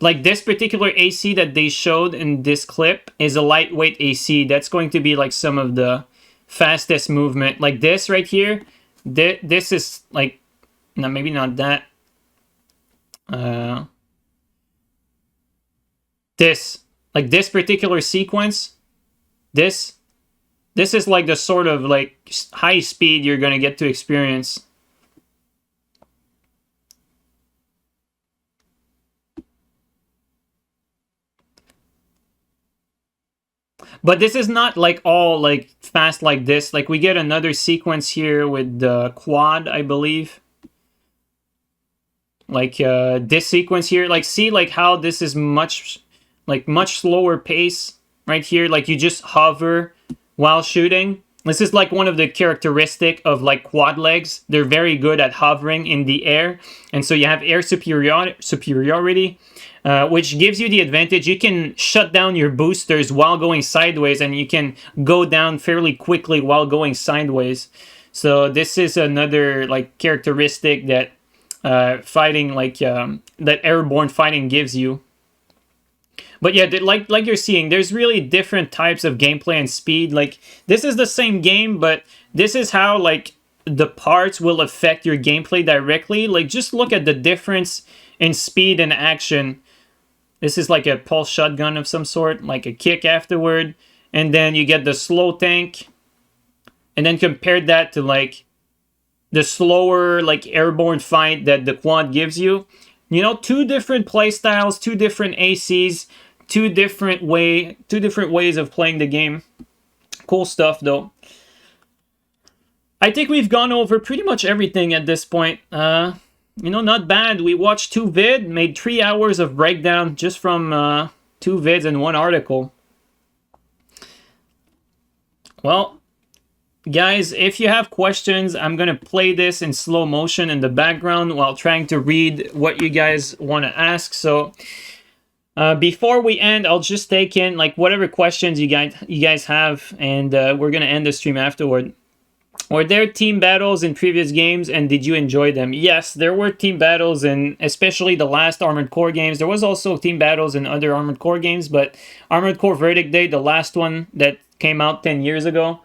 like this particular AC that they showed in this clip is a lightweight AC. That's going to be like some of the fastest movement. Like this right here, this is like, no, maybe not that. This, like this particular sequence, this is like the sort of like high speed you're gonna get to experience. But this is not like all like fast like this. Like we get another sequence here with the quad, I believe. Like this sequence here, like see like how this is much slower pace right here. Like you just hover while shooting. This is like one of the characteristic of like quad legs. They're very good at hovering in the air, and so you have air superiority, which gives you the advantage. You can shut down your boosters while going sideways, and you can go down fairly quickly while going sideways. So this is another like characteristic that fighting like that airborne fighting gives you. But yeah, like you're seeing, there's really different types of gameplay and speed. Like this is the same game, but this is how like the parts will affect your gameplay directly. Like just look at the difference in speed and action. This is like a pulse shotgun of some sort, like a kick afterward, and then you get the slow tank, and then compare that to like the slower like airborne fight that the quad gives you. You know, two different playstyles, two different ACs, two different ways of playing the game. Cool stuff though. I think we've gone over pretty much everything at this point. You know, not bad. We watched 2 vid, made 3 hours of breakdown just from 2 vids and 1 article. Well, guys, if you have questions, I'm going to play this in slow motion in the background while trying to read what you guys want to ask. So before we end, I'll just take in like whatever questions you guys have, and we're going to end the stream afterward. Were there team battles in previous games, and did you enjoy them? Yes, there were team battles in especially the last Armored Core games. There was also team battles in other Armored Core games, but Armored Core Verdict Day, the last one that came out 10 years ago,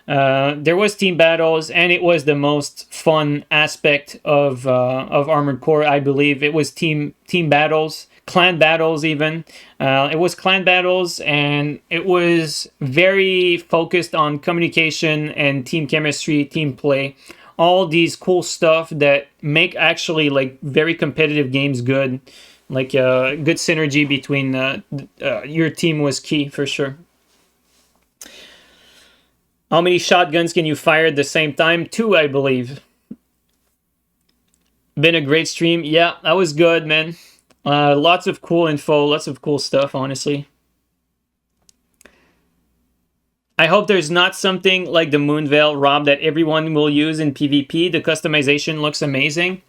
there was team battles, and it was the most fun aspect of Armored Core, I believe. It was team battles, clan battles even. It was clan battles, and it was very focused on communication and team chemistry, team play. All these cool stuff that make actually like very competitive games good. Like good synergy between your team was key for sure. How many shotguns can you fire at the same time? 2, I believe. Been a great stream. Yeah, that was good, man. Lots of cool info, lots of cool stuff, honestly. I hope there's not something like the Moonveil Rob that everyone will use in PvP. The customization looks amazing.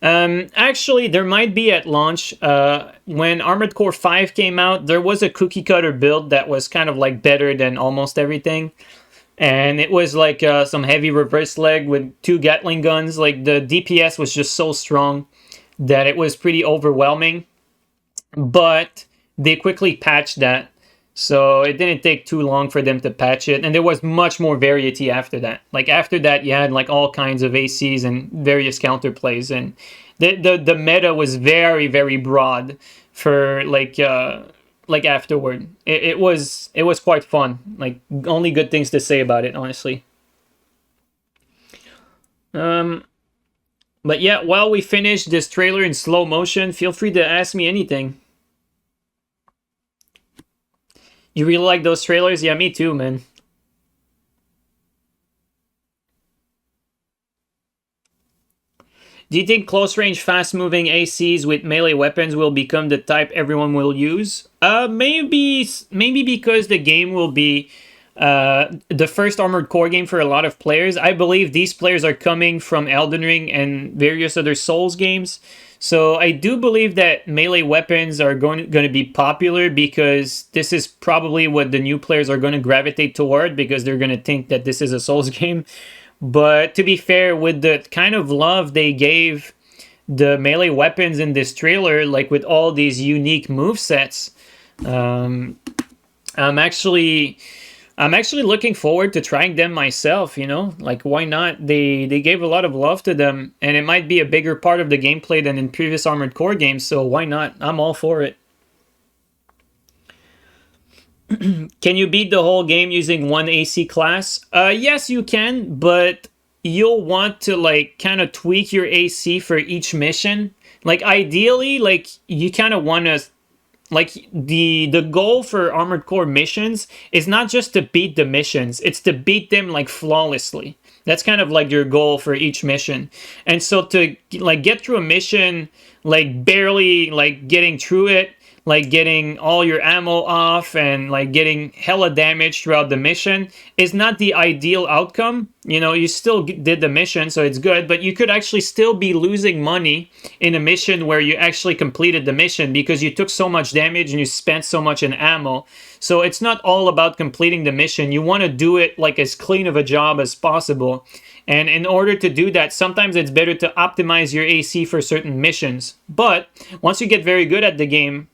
Actually, there might be at launch. When Armored Core 5 came out, there was a cookie cutter build that was kind of like better than almost everything. And it was like some heavy reverse leg with 2 Gatling guns. Like the DPS was just so strong that it was pretty overwhelming. But they quickly patched that. So it didn't take too long for them to patch it. And there was much more variety after that. Like after that, you had like all kinds of ACs and various counterplays. And the meta was very, very broad for like afterward. It was quite fun. Like only good things to say about it, honestly. But yeah, while we finish this trailer in slow motion, feel free to ask me anything. You really like those trailers? Yeah, me too, man. Do you think close-range, fast-moving ACs with melee weapons will become the type everyone will use? Maybe because the game will be the first Armored Core game for a lot of players. I believe these players are coming from Elden Ring and various other Souls games. So I do believe that melee weapons are going to be popular because this is probably what the new players are going to gravitate toward because they're going to think that this is a Souls game. But to be fair, with the kind of love they gave the melee weapons in this trailer, like with all these unique movesets. I'm actually looking forward to trying them myself, you know? Like, why not? They gave a lot of love to them, and it might be a bigger part of the gameplay than in previous Armored Core games, so why not? I'm all for it. Can you beat the whole game using one AC class? Yes, you can, but you'll want to, like, kind of tweak your AC for each mission. Like, ideally, like, you kind of want to... Like, the goal for Armored Core missions is not just to beat the missions, it's to beat them, like, flawlessly. That's kind of, like, your goal for each mission. And so to, like, get through a mission, like, barely, like, getting through it, like getting all your ammo off and like getting hella damage throughout the mission is not the ideal outcome. You know, you still did the mission, so it's good, but you could actually still be losing money in a mission where you actually completed the mission because you took so much damage and you spent so much in ammo. So it's not all about completing the mission. You want to do it like as clean of a job as possible. And in order to do that, sometimes it's better to optimize your AC for certain missions. But once you get very good at the game,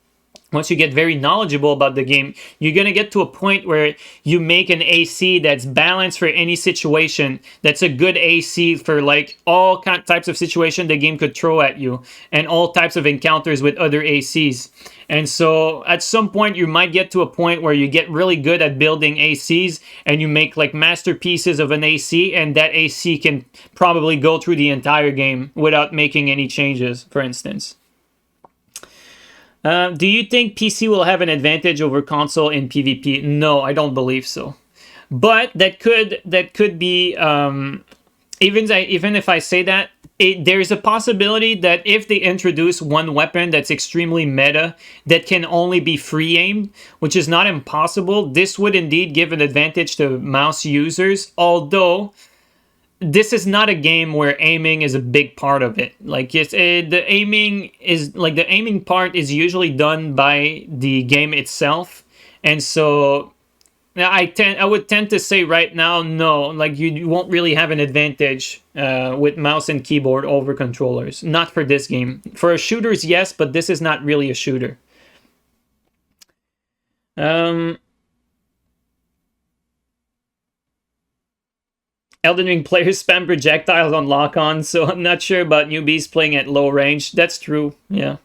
once you get very knowledgeable about the game, you're going to get to a point where you make an AC that's balanced for any situation. That's a good AC for like all types of situations the game could throw at you and all types of encounters with other ACs. And so at some point you might get to a point where you get really good at building ACs and you make like masterpieces of an AC, and that AC can probably go through the entire game without making any changes, for instance. Do you think PC will have an advantage over console in PvP? No, I don't believe so. But that could be even if I say that, there's a possibility that if they introduce one weapon that's extremely meta that can only be free aimed, which is not impossible, this would indeed give an advantage to mouse users. Although this is not a game where aiming is a big part of it. Like the aiming part is usually done by the game itself, and so I would tend to say right now, no, like you won't really have an advantage with mouse and keyboard over controllers. Not for this game. For shooters, yes, but this is not really a shooter. Elden Ring players spam projectiles on lock-on, so I'm not sure about newbies playing at low range. That's true, yeah.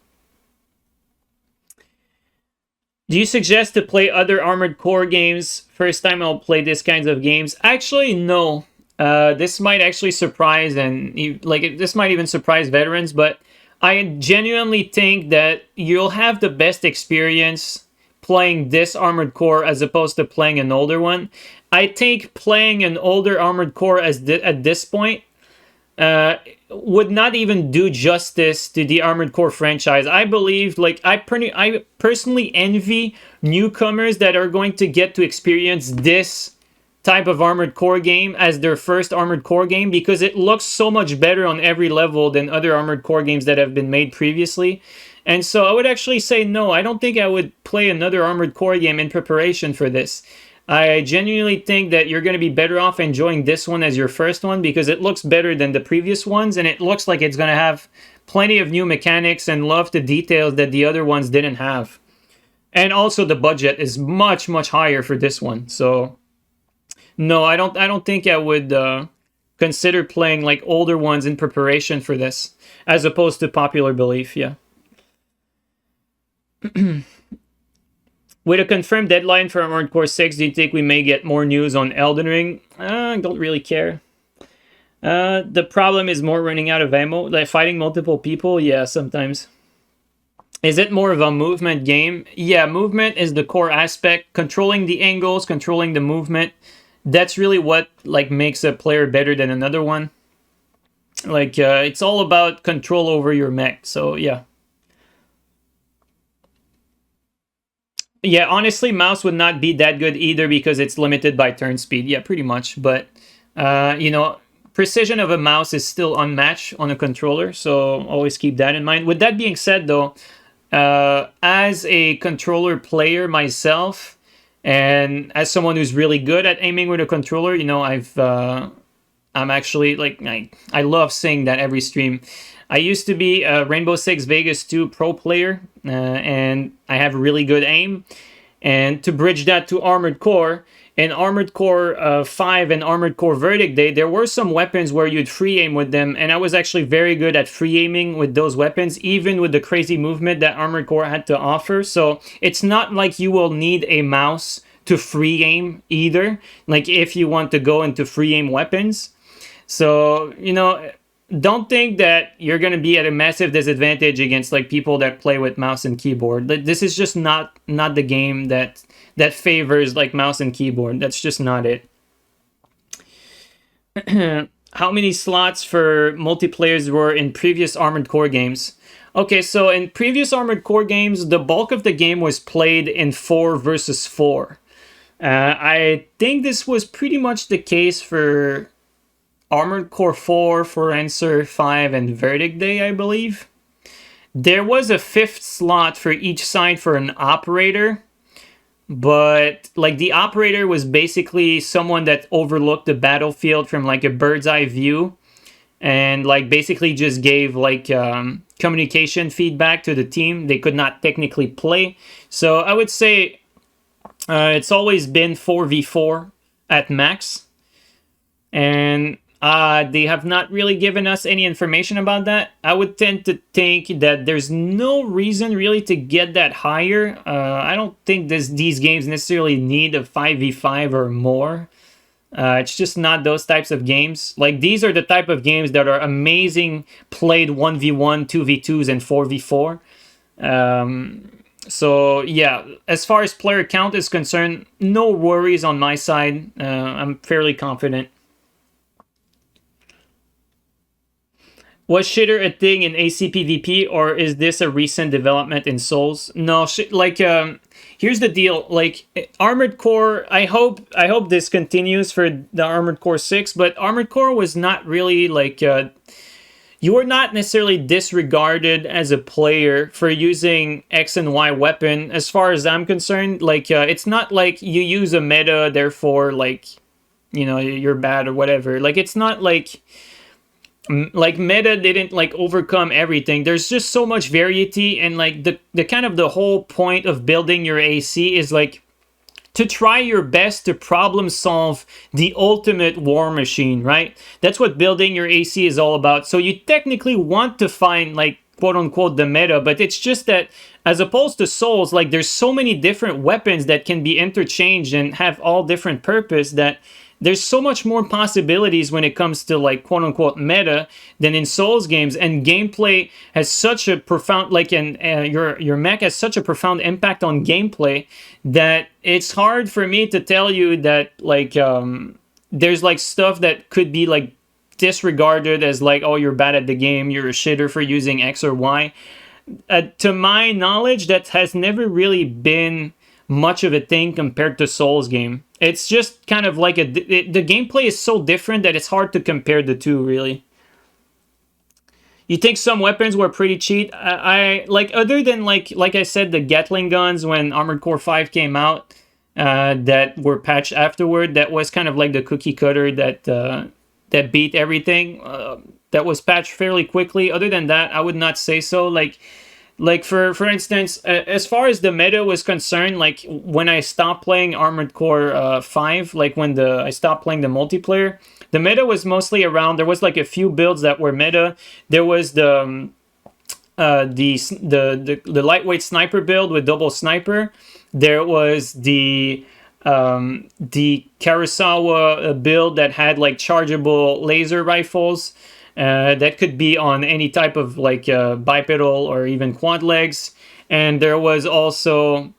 Do you suggest to play other Armored Core games? First time I'll play these kinds of games. Actually, no. This might actually surprise, and this might even surprise veterans, but I genuinely think that you'll have the best experience playing this Armored Core as opposed to playing an older one. I think playing an older Armored Core at this point would not even do justice to the Armored Core franchise. I believe, like, I personally envy newcomers that are going to get to experience this type of Armored Core game as their first Armored Core game, because it looks so much better on every level than other Armored Core games that have been made previously. And so I would actually say no, I don't think I would play another Armored Core game in preparation for this. I genuinely think that you're going to be better off enjoying this one as your first one because it looks better than the previous ones, and it looks like it's going to have plenty of new mechanics and love to details that the other ones didn't have. And also the budget is much, much higher for this one. So no, I don't think I would consider playing like older ones in preparation for this as opposed to popular belief, yeah. With a confirmed deadline for Armored Core 6, do you think we may get more news on Elden Ring? I don't really care. The problem is more running out of ammo. Like fighting multiple people? Yeah, sometimes. Is it more of a movement game? Yeah, movement is the core aspect. Controlling the angles, controlling the movement. That's really what like makes a player better than another one. Like, it's all about control over your mech, so yeah. Yeah, honestly, mouse would not be that good either because it's limited by turn speed. Yeah, pretty much. But, you know, precision of a mouse is still unmatched on a controller, so always keep that in mind. With that being said, though, as a controller player myself, and as someone who's really good at aiming with a controller, you know, I'm actually, like, I love saying that every stream. I used to be a Rainbow Six Vegas 2 pro player, and I have really good aim. And to bridge that to Armored Core, in Armored Core 5 and Armored Core Verdict Day, there were some weapons where you'd free aim with them, and I was actually very good at free aiming with those weapons, even with the crazy movement that Armored Core had to offer. So it's not like you will need a mouse to free aim either, like if you want to go into free aim weapons. So, you know, don't think that you're going to be at a massive disadvantage against like people that play with mouse and keyboard. This is just not the game that favors like mouse and keyboard. That's just not it. How many slots for multiplayers were in previous Armored Core games? Okay, so in previous Armored Core games, the bulk of the game was played in 4 versus 4. I think this was pretty much the case for Armored Core 4, For Answer 5, and Verdict Day, I believe. There was a 5th slot for each side for an operator, but like the operator was basically someone that overlooked the battlefield from like a bird's eye view, and like basically just gave like communication feedback to the team. They could not technically play. So I would say it's always been 4v4 at max, and they have not really given us any information about that. I would tend to think that there's no reason really to get that higher. I don't think these games necessarily need a 5v5 or more. It's just not those types of games. Like, these are the type of games that are amazing played 1v1, 2v2s, and 4v4. So yeah, as far as player count is concerned, no worries on my side. I'm fairly confident. Was shitter a thing in ACPVP, or is this a recent development in Souls? No, here's the deal. Like, Armored Core, I hope this continues for the Armored Core 6, but Armored Core was not really like you were not necessarily disregarded as a player for using X and Y weapon, as far as I'm concerned. Like, it's not like you use a meta, therefore, like, you know, you're bad or whatever. Like, it's not like meta didn't like overcome everything. There's just so much variety, and like the kind of the whole point of building your AC is like to try your best to problem solve the ultimate war machine, right? That's what building your AC is all about. So you technically want to find like quote unquote the meta, but it's just that as opposed to Souls, like there's so many different weapons that can be interchanged and have all different purpose that there's so much more possibilities when it comes to like quote unquote meta than in Souls games, and gameplay has such a profound your mech has such a profound impact on gameplay that it's hard for me to tell you that like there's like stuff that could be like disregarded as like, oh, you're bad at the game, you're a shitter for using X or Y. To my knowledge, that has never really been much of a thing compared to Souls game. It's just kind of like the gameplay is so different that it's hard to compare the two, really. You think some weapons were pretty cheat? I like, other than like I said, the Gatling guns when Armored Core 5 came out, that were patched afterward. That was kind of like the cookie cutter that beat everything. That was patched fairly quickly. Other than that, I would not say so. Like for instance, as far as the meta was concerned, like when I stopped playing Armored Core 5, like when I stopped playing the multiplayer, the meta was mostly around. There was like a few builds that were meta. There was the lightweight sniper build with double sniper. There was the Kurosawa build that had like chargeable laser rifles. That could be on any type of like bipedal or even quad legs. And there was also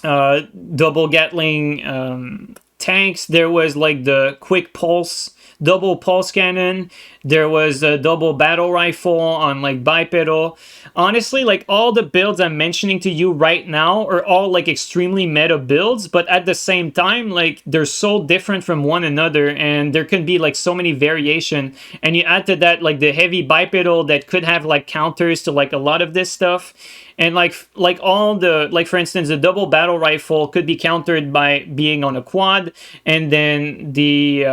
double Gatling tanks. There was like the quick pulse, double pulse cannon. There was a double battle rifle on like bipedal. Honestly, like all the builds I'm mentioning to you right now are all like extremely meta builds, but at the same time, like they're so different from one another, and there can be like so many variation. And you add to that like the heavy bipedal that could have like counters to like a lot of this stuff. And like all the, like for instance, the double battle rifle could be countered by being on a quad, and then the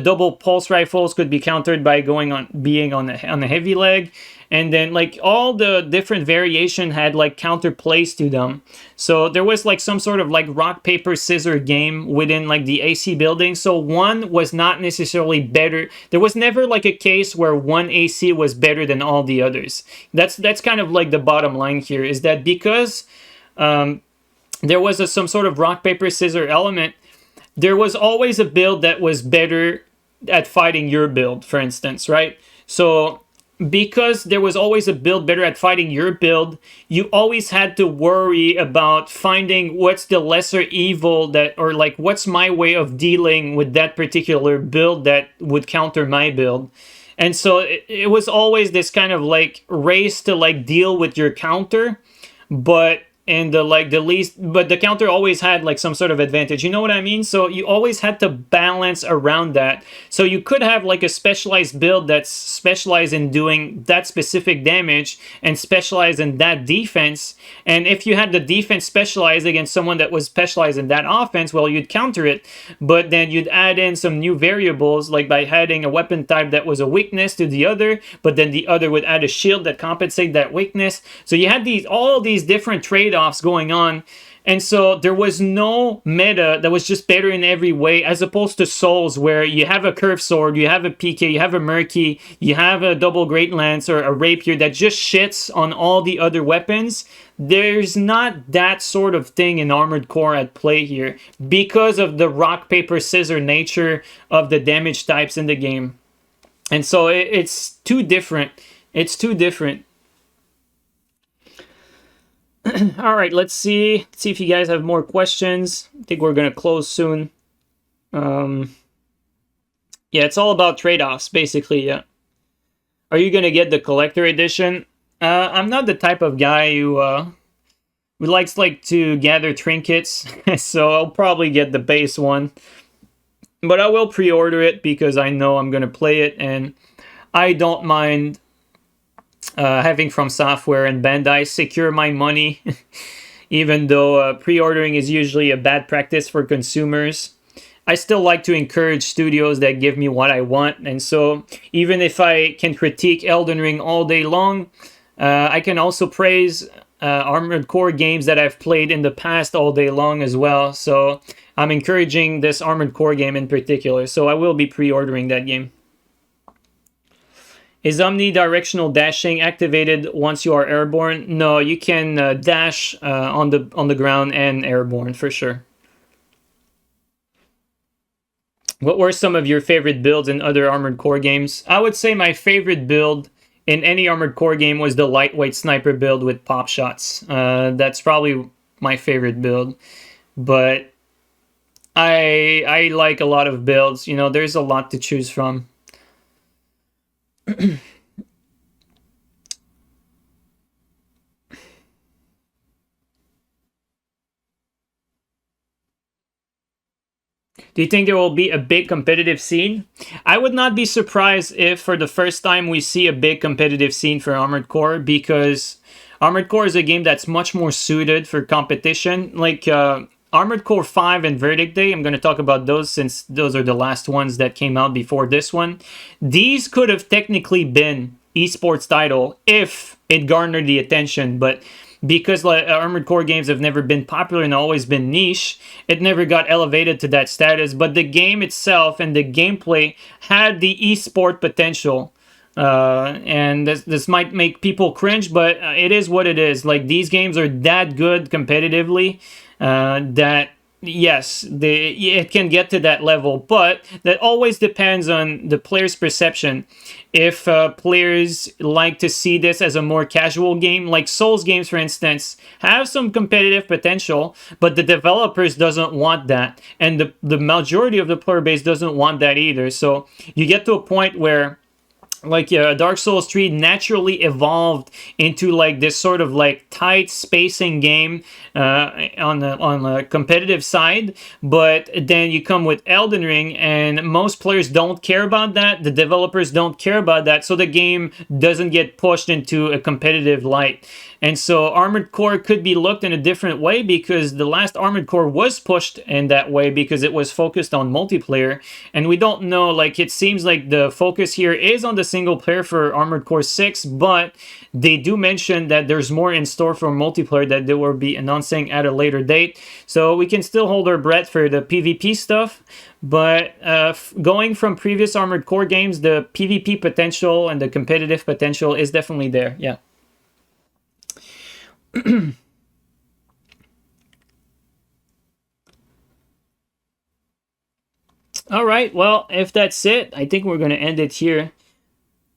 double pulse rifles could be countered by being on a heavy leg. and then like all the different variation had like counterplays to them. So there was like some sort of like rock paper scissors game within like the AC building. So one was not necessarily better. There was never like a case where one AC was better than all the others. That's kind of like the bottom line here, is that because there was some sort of rock paper scissors element, there was always a build that was better at fighting your build, for instance, right? So because there was always a build better at fighting your build, you always had to worry about finding what's the lesser evil that, or like what's my way of dealing with that particular build that would counter my build. And so it was always this kind of like race to like deal with your counter, but and the counter always had like some sort of advantage, you know what I mean? So you always had to balance around that. So you could have like a specialized build that's specialized in doing that specific damage and specialized in that defense, and if you had the defense specialized against someone that was specialized in that offense, well, you'd counter it, but then you'd add in some new variables, like by adding a weapon type that was a weakness to the other, but then the other would add a shield that compensate that weakness. So you had all these different trade-offs going on, and so there was no meta that was just better in every way, as opposed to Souls, where you have a curved sword, you have a PK, you have a Murky, you have a double great lance or a rapier that just shits on all the other weapons. There's not that sort of thing in Armored Core at play here, because of the rock paper scissors nature of the damage types in the game. And so it's too different. It's too different. All right, let's see if you guys have more questions. I think we're gonna close soon. Yeah, it's all about trade-offs, basically. Yeah. Are you gonna get the collector edition? I'm not the type of guy who likes like to gather trinkets, so I'll probably get the base one. But I will pre-order it because I know I'm gonna play it, and I don't mind having From Software and Bandai secure my money, even though pre-ordering is usually a bad practice for consumers. I still like to encourage studios that give me what I want, and so even if I can critique Elden Ring all day long, I can also praise Armored Core games that I've played in the past all day long as well. So I'm encouraging this Armored Core game in particular, so I will be pre-ordering that game. Is omnidirectional dashing activated once you are airborne? No, you can dash on the ground and airborne for sure. What were some of your favorite builds in other Armored Core games? I would say my favorite build in any Armored Core game was the lightweight sniper build with pop shots. That's probably my favorite build. But I like a lot of builds. You know, there's a lot to choose from. Do you think there will be a big competitive scene? I would not be surprised if for the first time we see a big competitive scene for Armored Core, because Armored Core is a game that's much more suited for competition. Like Armored Core 5 and Verdict Day, I'm going to talk about those since those are the last ones that came out before this one. These could have technically been esports title if it garnered the attention, but because like, Armored Core games have never been popular and always been niche, it never got elevated to that status. But the game itself and the gameplay had the esport potential. And this might make people cringe, but it is what it is. Like, these games are that good competitively that yes, it can get to that level, but that always depends on the player's perception. If players like to see this as a more casual game, like Souls games, for instance, have some competitive potential, but the developers doesn't want that, and the majority of the player base doesn't want that either. So you get to a point where like Dark Souls 3 naturally evolved into like this sort of like tight spacing game on the competitive side, but then you come with Elden Ring and most players don't care about that, the developers don't care about that, so the game doesn't get pushed into a competitive light. And so Armored Core could be looked in a different way, because the last Armored Core was pushed in that way because it was focused on multiplayer. And we don't know, like, it seems like the focus here is on the single player for Armored Core 6, but they do mention that there's more in store for multiplayer that they will be announcing at a later date. So we can still hold our breath for the PvP stuff. But going from previous Armored Core games, the PvP potential and the competitive potential is definitely there, yeah. All right, well, if that's it, I think we're going to end it here.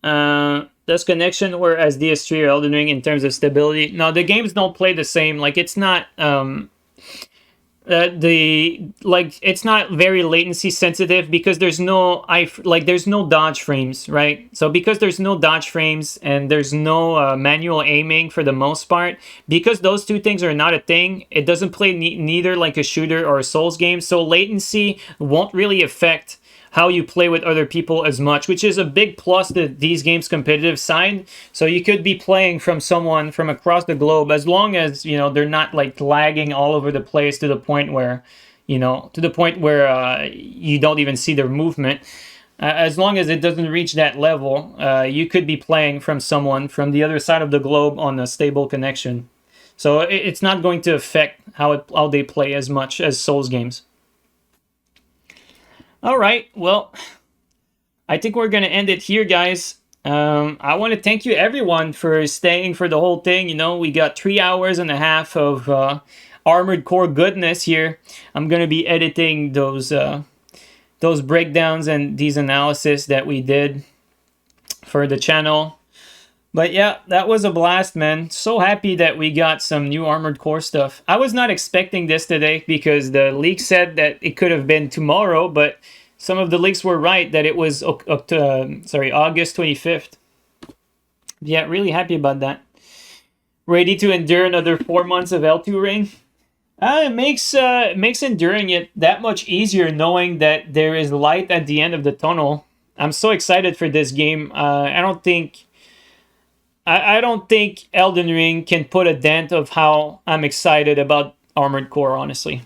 Does connection work as DS3 or Elden Ring in terms of stability? No, the games don't play the same. Like, it's not it's not very latency sensitive, because there's no there's no dodge frames, right? So because there's no dodge frames and there's no manual aiming for the most part, because those two things are not a thing, it doesn't play neither like a shooter or a Souls game. So latency won't really affect how you play with other people as much, which is a big plus to these games' competitive side. So you could be playing from someone from across the globe, as long as, you know, they're not like lagging all over the place to the point where, you know, you don't even see their movement. As long as it doesn't reach that level, you could be playing from someone from the other side of the globe on a stable connection. So it's not going to affect how they play as much as Souls games. All right, well, I think we're going to end it here, guys. I want to thank you, everyone, for staying for the whole thing. You know, we got 3 hours and a half of Armored Core goodness here. I'm going to be editing those breakdowns and these analysis that we did for the channel. But yeah, that was a blast, man. So happy that we got some new Armored Core stuff. I was not expecting this today, because the leak said that it could have been tomorrow, but some of the leaks were right that it was August 25th. Yeah, really happy about that. Ready to endure another 4 months of L2 Ring? It makes enduring it that much easier, knowing that there is light at the end of the tunnel. I'm so excited for this game. I don't think Elden Ring can put a dent of how I'm excited about Armored Core, honestly.